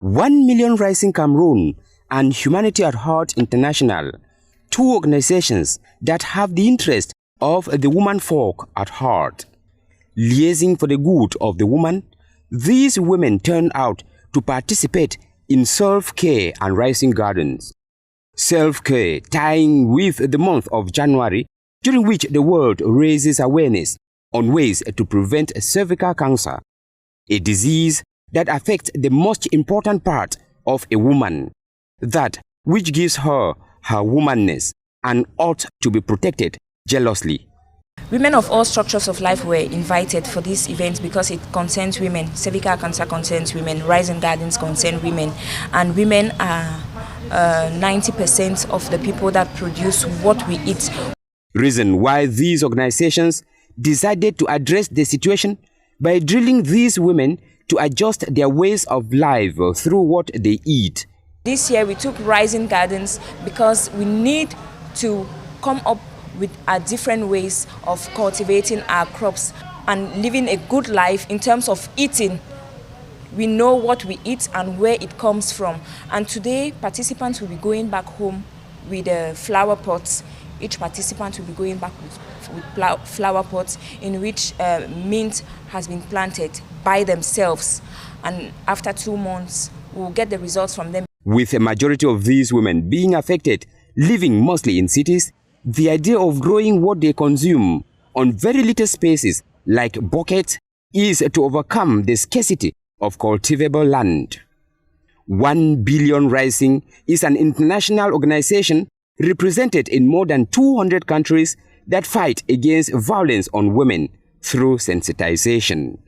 1 Million Rising Cameroon and Humanity at Heart International, two organizations that have the interest of the woman folk at heart. Liaising for the good of the woman, these women turned out to participate in self-care and rising gardens. Self-care tying with the month of January, during which the world raises awareness on ways to prevent cervical cancer, a disease that affects the most important part of a woman, that which gives her her womanness and ought to be protected jealously. Women of all structures of life were invited for this event because it concerns women. Cervical cancer concerns women, rising gardens concern women, and women are 90% of the people that produce what we eat. Reason why these organizations decided to address the situation by drilling these women to adjust their ways of life through what they eat. This year we took rising gardens because we need to come up with different ways of cultivating our crops and living a good life in terms of eating. We know what we eat and where it comes from. And today participants will be going back home with flower pots. Each participant will be going back with flower pots in which mint has been planted by themselves. And after 2 months, we'll get the results from them. With a majority of these women being affected, living mostly in cities, the idea of growing what they consume on very little spaces like buckets is to overcome the scarcity of cultivable land. 1 Billion Rising is an international organization represented in more than 200 countries that fight against violence on women through sensitization.